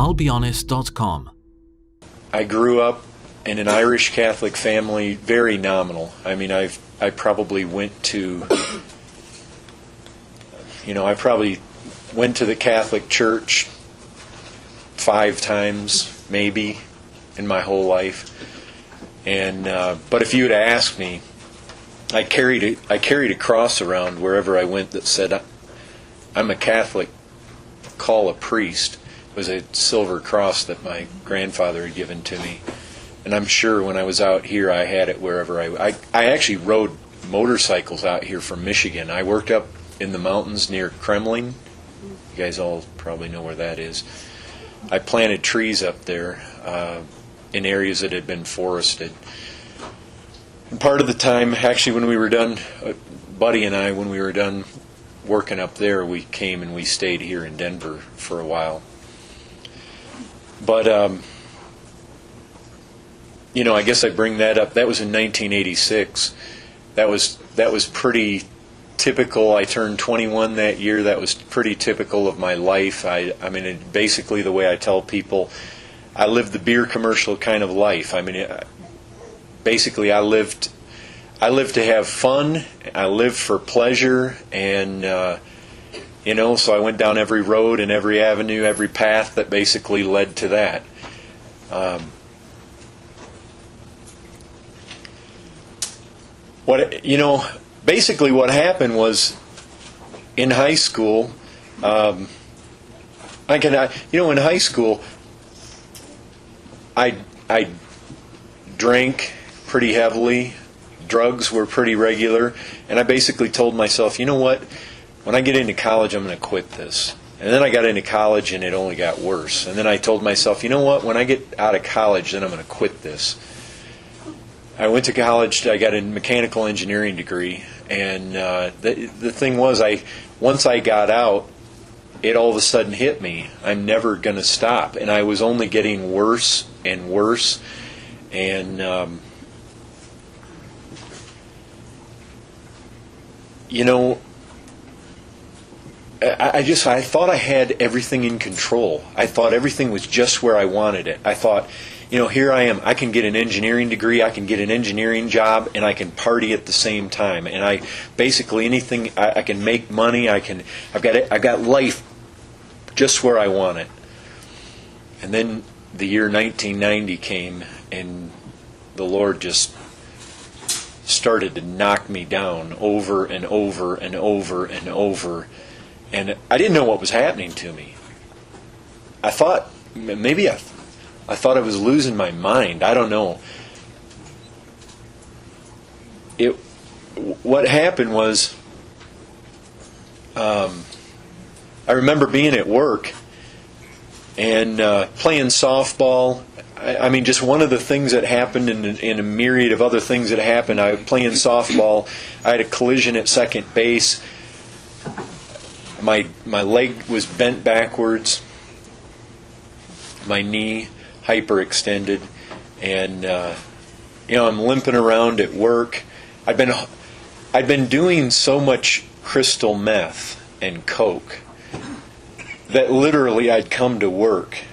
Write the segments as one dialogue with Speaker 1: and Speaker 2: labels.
Speaker 1: I'llBeHonest.com.
Speaker 2: I grew up in an Irish Catholic family, very nominal. I mean, I probably went to, I probably went to the Catholic Church 5 times, maybe, in my whole life. And but if you had asked me, I carried a cross around wherever I went that said, "I'm a Catholic, call a priest." It was a silver cross that my grandfather had given to me. And I'm sure when I was out here, I had it wherever I actually rode motorcycles out here from Michigan. I worked up in the mountains near Kremling. You guys all probably know where that is. I planted trees up there in areas that had been forested. And part of the time, actually, when we were done, Buddy and I, when we were done working up there, we came and we stayed here in Denver for a while. But, I guess I bring that up. That was in 1986. That was pretty typical. I turned 21 that year. That was pretty typical of my life. I mean, basically the way I tell people, I lived the beer commercial kind of life. I mean, basically I lived to have fun. I lived for pleasure, and so I went down every road and every avenue, every path that basically led to that. Basically what happened was in high school, in high school, I drank pretty heavily. Drugs were pretty regular, and I basically told myself, you know what? When I get into college, I'm going to quit this. And then I got into college, and it only got worse. And then I told myself, you know what? When I get out of college, then I'm going to quit this. I went to college. I got a mechanical engineering degree, and the thing was, once I got out, it all of a sudden hit me. I'm never going to stop, and I was only getting worse and worse. And I thought I had everything in control. I thought everything was just where I wanted it. I thought, here I am. I can get an engineering degree. I can get an engineering job, and I can party at the same time. And I basically anything I can make money. I've got life just where I want it. And then the year 1990 came, and the Lord just started to knock me down over and over and over and over. And I didn't know what was happening to me. I thought maybe I thought I was losing my mind. I don't know. What happened was, I remember being at work and playing softball. I mean, just one of the things that happened in a myriad of other things that happened. I was playing softball. I had a collision at second base. My leg was bent backwards. My knee hyperextended, and I'm limping around at work. I'd been doing so much crystal meth and coke that literally I'd come to work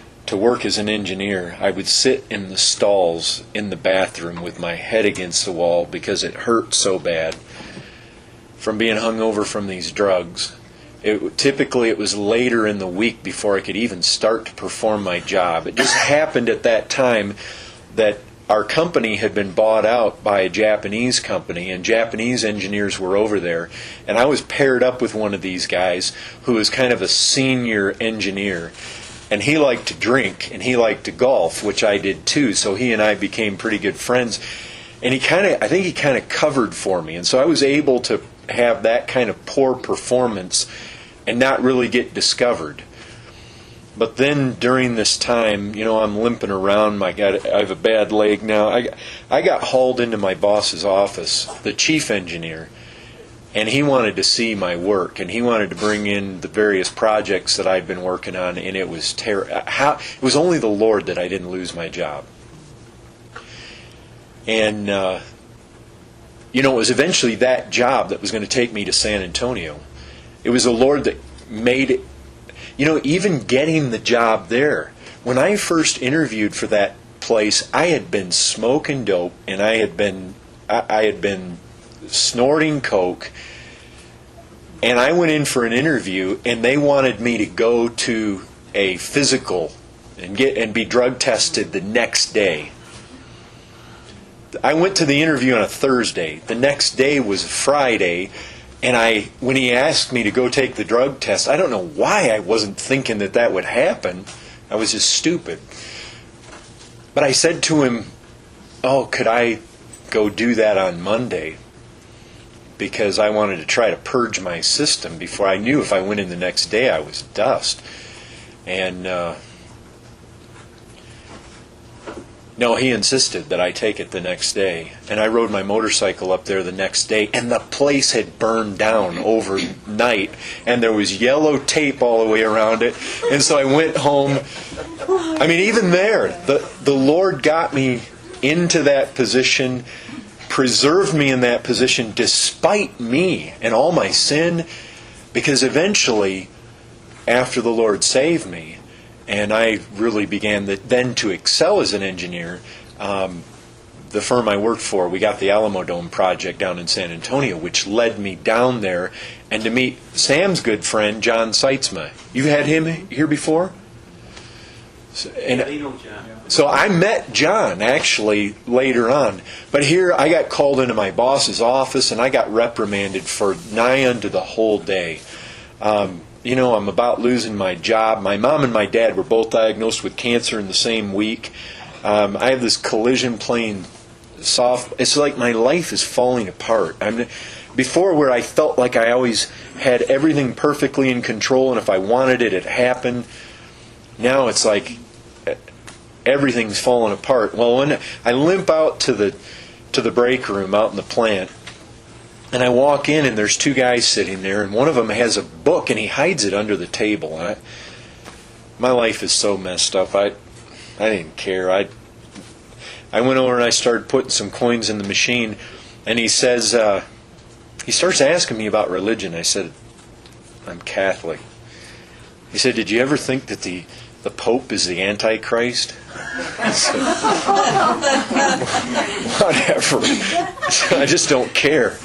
Speaker 2: as an engineer. I would sit in the stalls in the bathroom with my head against the wall because it hurt so bad from being hungover from these drugs. Typically it was later in the week before I could even start to perform my job. It just happened at that time that our company had been bought out by a Japanese company, and Japanese engineers were over there. And I was paired up with one of these guys who was kind of a senior engineer. And he liked to drink, and he liked to golf, which I did too. So he and I became pretty good friends. And I think he kind of covered for me. And so I was able to have that kind of poor performance and not really get discovered. But then during this time, I'm limping around. I have a bad leg now. I got hauled into my boss's office, the chief engineer, and he wanted to see my work, and he wanted to bring in the various projects that I'd been working on, and it was terrible. It was only the Lord that I didn't lose my job. And it was eventually that job that was going to take me to San Antonio. It was the Lord that made it. Even getting the job there when I first interviewed for that place, I had been smoking dope, and I had been snorting coke, and I went in for an interview, and they wanted me to go to a physical and be drug tested the next day. I went to the interview on a Thursday. The next day was Friday, and when he asked me to go take the drug test, I don't know why I wasn't thinking that would happen. I was just stupid. But I said to him, "Oh, could I go do that on Monday?" Because I wanted to try to purge my system before I knew if I went in the next day I was dust. And no, he insisted that I take it the next day. And I rode my motorcycle up there the next day, and the place had burned down overnight, and there was yellow tape all the way around it. And so I went home. I mean, even there, the Lord got me into that position, preserved me in that position despite me and all my sin, because eventually, after the Lord saved me, and I really began then to excel as an engineer, the firm I worked for, we got the Alamo Dome project down in San Antonio, which led me down there and to meet Sam's good friend, John Seitzma. You've had him here before? So I met John actually later on. But here I got called into my boss's office, and I got reprimanded for nigh unto the whole day. I'm about losing my job. My mom and my dad were both diagnosed with cancer in the same week. I have this collision playing soft. It's like my life is falling apart. Before, where I felt like I always had everything perfectly in control, and if I wanted it, it happened. Now it's like everything's falling apart. Well, when I limp out to the break room out in the plant, and I walk in, and there's two guys sitting there, and one of them has a book, and he hides it under the table. And my life is so messed up. I didn't care. I went over and I started putting some coins in the machine, and he says, he starts asking me about religion. I said, "I'm Catholic." He said, "Did you ever think that the Pope is the Antichrist?" I said, "Whatever. I just don't care."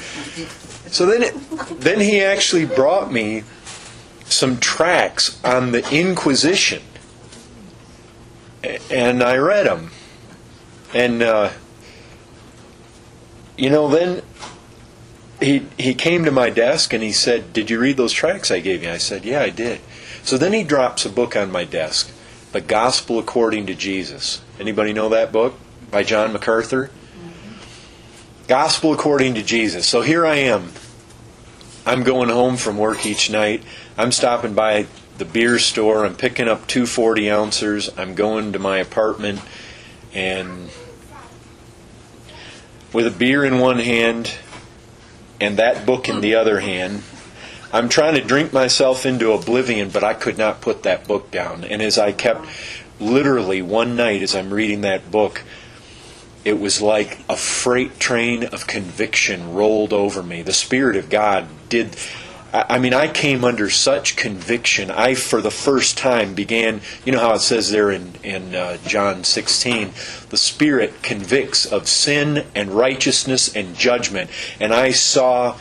Speaker 2: So then he actually brought me some tracts on the Inquisition, and I read them. And then he came to my desk and he said, "Did you read those tracts I gave you?" I said, "Yeah, I did." So then he drops a book on my desk, The Gospel According to Jesus. Anybody know that book by John MacArthur? Gospel According to Jesus. So here I am. I'm going home from work each night. I'm stopping by the beer store. I'm picking up 2 40-ouncers. I'm going to my apartment, and with a beer in one hand and that book in the other hand, I'm trying to drink myself into oblivion, but I could not put that book down. And as I kept, literally one night as I'm reading that book, it was like a freight train of conviction rolled over me. The Spirit of God did. I came under such conviction. I, for the first time, began, you know how it says there in John 16, the Spirit convicts of sin and righteousness and judgment. And I saw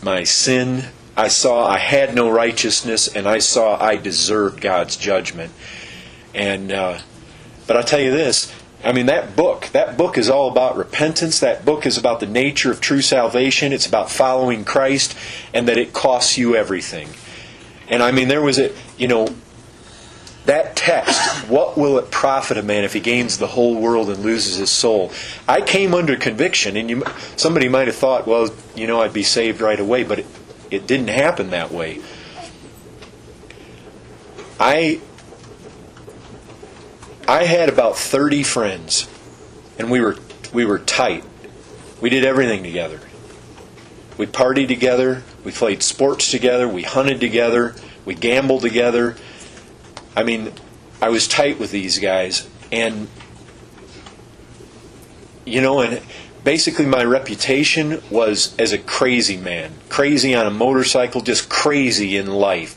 Speaker 2: my sin. I saw I had no righteousness, and I saw I deserved God's judgment. And but I'll tell you this, that book is all about repentance. That book is about the nature of true salvation. It's about following Christ, and that it costs you everything. And there was that text, what will it profit a man if he gains the whole world and loses his soul? I came under conviction, and somebody might have thought, well, I'd be saved right away, but it didn't happen that way. I had about 30 friends, and we were tight. We did everything together. We partied together, we played sports together, we hunted together, we gambled together. I was tight with these guys, and and basically my reputation was as a crazy man. Crazy on a motorcycle, just crazy in life.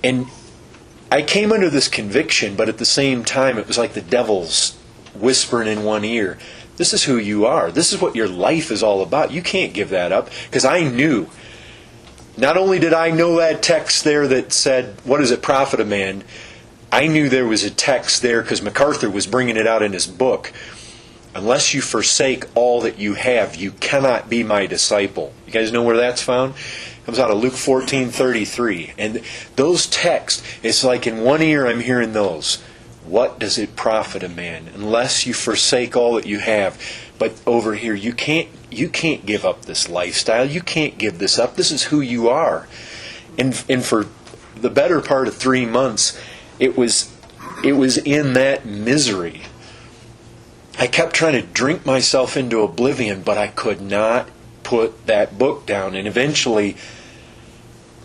Speaker 2: And I came under this conviction, but at the same time, it was like the devil's whispering in one ear, this is who you are. This is what your life is all about. You can't give that up. Because I knew, not only did I know that text there that said, what does it profit a man? I knew there was a text there because MacArthur was bringing it out in his book. Unless you forsake all that you have, you cannot be my disciple. You guys know where that's found? It comes out of Luke 14:33. And those texts, it's like in one ear I'm hearing those. What does it profit a man unless you forsake all that you have? But over here, you can't give up this lifestyle. You can't give this up. This is who you are. And for the better part of 3 months, it was in that misery. I kept trying to drink myself into oblivion, but I could not put that book down. And eventually,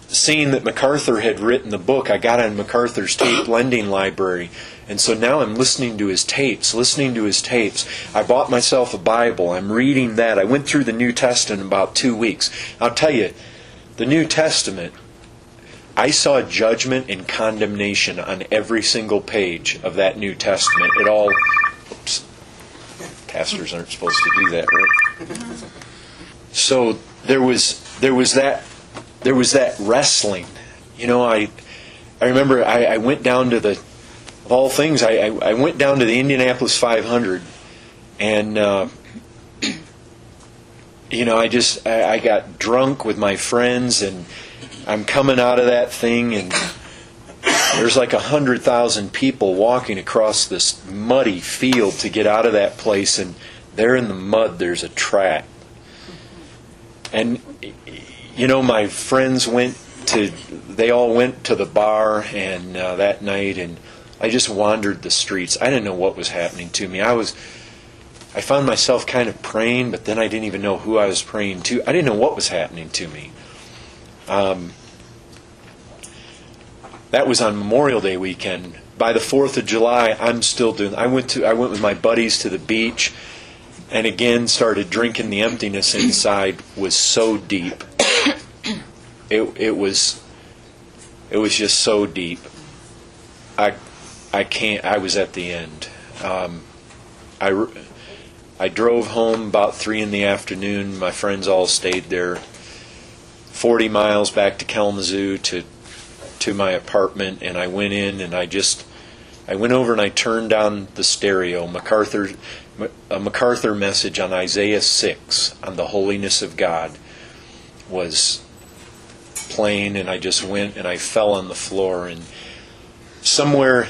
Speaker 2: seeing that MacArthur had written the book, I got on MacArthur's tape lending library. And so now I'm listening to his tapes. I bought myself a Bible. I'm reading that. I went through the New Testament in about 2 weeks. I'll tell you, the New Testament, I saw judgment and condemnation on every single page of that New Testament. It all... Oops. Pastors aren't supposed to do that, right? So there was that wrestling. You know, I remember I went down to of all things, I went down to the Indianapolis 500, and I got drunk with my friends, and I'm coming out of that thing, and there's like 100,000 people walking across this muddy field to get out of that place, and there in the mud there's a track. And my friends they all went to the bar and that night, and I just wandered the streets. I didn't know what was happening to me. I found myself kind of praying, but then I didn't even know who I was praying to. I didn't know what was happening to me. That was on Memorial Day weekend. By the 4th of July, I'm still doing. I went with my buddies to the beach, and again started drinking. The emptiness inside was so deep. It was just so deep. I can't. I was at the end. I drove home about 3 p.m. My friends all stayed there. 40 miles back to Kalamazoo to my apartment, and I went in and I went over and I turned on the stereo. A MacArthur message on Isaiah 6 on the holiness of God was playing, and I just went and I fell on the floor, and somewhere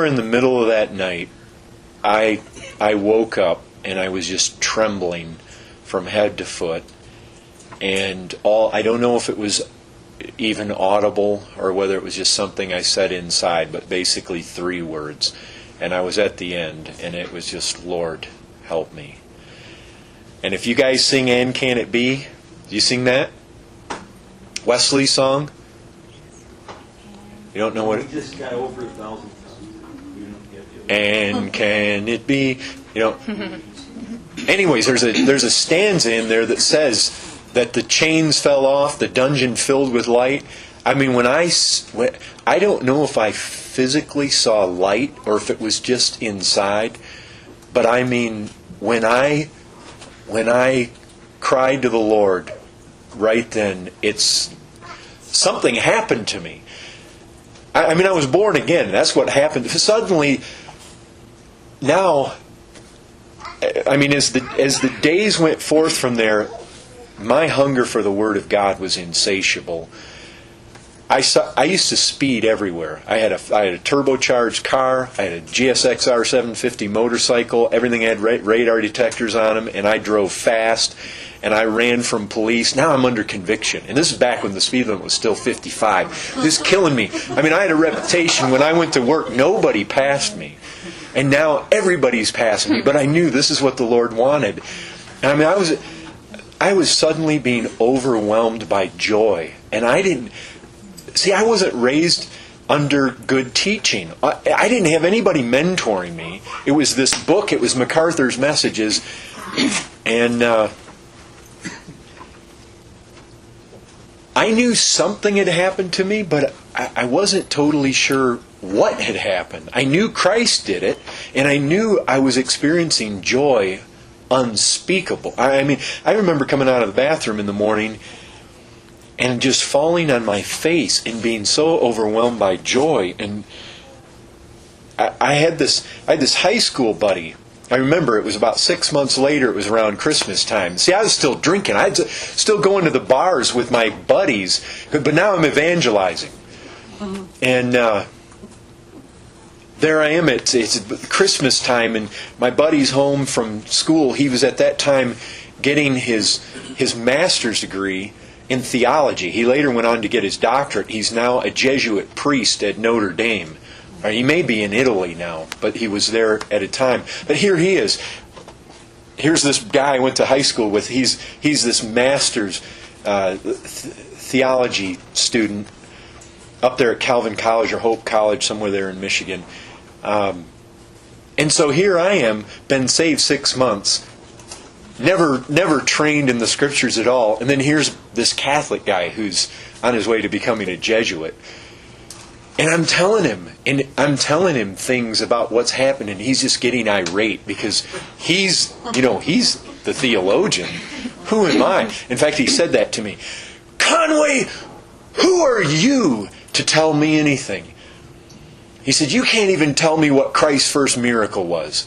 Speaker 2: in the middle of that night, I woke up and I was just trembling from head to foot, and I don't know if it was even audible or whether it was just something I said inside, but basically 3 words, and I was at the end, and it was just, Lord, help me. And if you guys sing And Can It Be, do you sing that? Wesley song? You don't know what
Speaker 1: We just got over 1,000 times.
Speaker 2: And can it be? Anyways, there's a stanza in there that says that the chains fell off, the dungeon filled with light. I mean, when I don't know if I physically saw light or if it was just inside, but I mean, when I cried to the Lord, right then, something happened to me. I mean, I was born again. That's what happened. Suddenly, now, I mean, as the days went forth from there, my hunger for the Word of God was insatiable. I used to speed everywhere. I had a turbocharged car. I had a GSX-R 750 motorcycle. Everything had radar detectors on them, and I drove fast. And I ran from police. Now I'm under conviction. And this is back when the speed limit was still 55. This is killing me. I mean, I had a reputation. When I went to work, nobody passed me. And now everybody's passing me. But I knew this is what the Lord wanted. And I mean, I was suddenly being overwhelmed by joy. And I wasn't raised under good teaching. I didn't have anybody mentoring me. It was this book. It was MacArthur's messages. And I knew something had happened to me, but I wasn't totally sure what had happened. I knew Christ did it, and I knew I was experiencing joy unspeakable. I mean, I remember coming out of the bathroom in the morning and just falling on my face and being so overwhelmed by joy. And I had this high school buddy. I remember it was about 6 months later. It was around Christmas time. See, I was still drinking. I was still going to the bars with my buddies. But now I'm evangelizing. And there I am. It's Christmas time, and my buddy's home from school. He was at that time getting his master's degree in theology. He later went on to get his doctorate. He's now a Jesuit priest at Notre Dame. Or he may be in Italy now, but he was there at a time. But here he is. Here's this guy I went to high school with. He's this master's theology student up there at Calvin College or Hope College, somewhere there in Michigan. And so here I am, been saved 6 months, never trained in the Scriptures at all. And then here's this Catholic guy who's on his way to becoming a Jesuit. And I'm telling him things about what's happening. He's just getting irate because he's the theologian. Who am I? In fact, he said that to me. Conway, who are you to tell me anything? He said, you can't even tell me what Christ's first miracle was.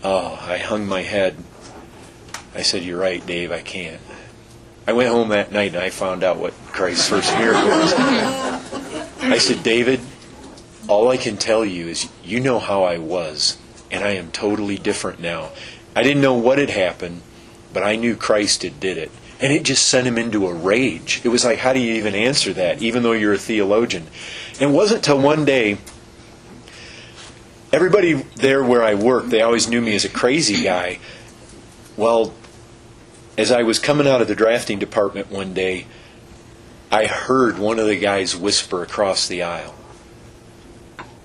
Speaker 2: Oh, I hung my head. I said, you're right, Dave, I can't. I went home that night and I found out what Christ's first miracle was. I said, David, all I can tell you is you know how I was, and I am totally different now. I didn't know what had happened, but I knew Christ had did it. And it just sent him into a rage. It was like, how do you even answer that, even though you're a theologian? And it wasn't till one day, everybody there where I worked, they always knew me as a crazy guy. Well, as I was coming out of the drafting department one day, I heard one of the guys whisper across the aisle,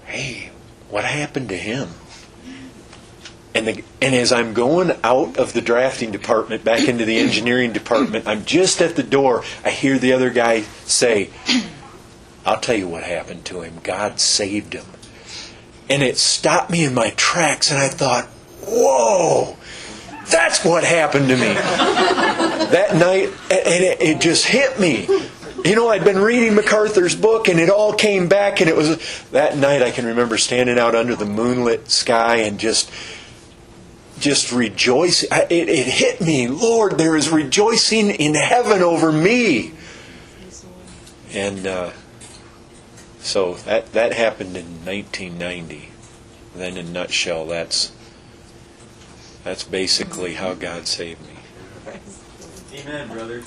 Speaker 2: hey, what happened to him? And as I'm going out of the drafting department back into the engineering department, I'm just at the door, I hear the other guy say, I'll tell you what happened to him. God saved him. And it stopped me in my tracks, and I thought, whoa, that's what happened to me. That night, and it just hit me. You know, I'd been reading MacArthur's book, and it all came back, and it was that night I can remember standing out under the moonlit sky and just rejoicing. It hit me, Lord, there is rejoicing in heaven over me. And so that happened in 1990. Then in a nutshell, that's basically how God saved me.
Speaker 1: Amen, brother.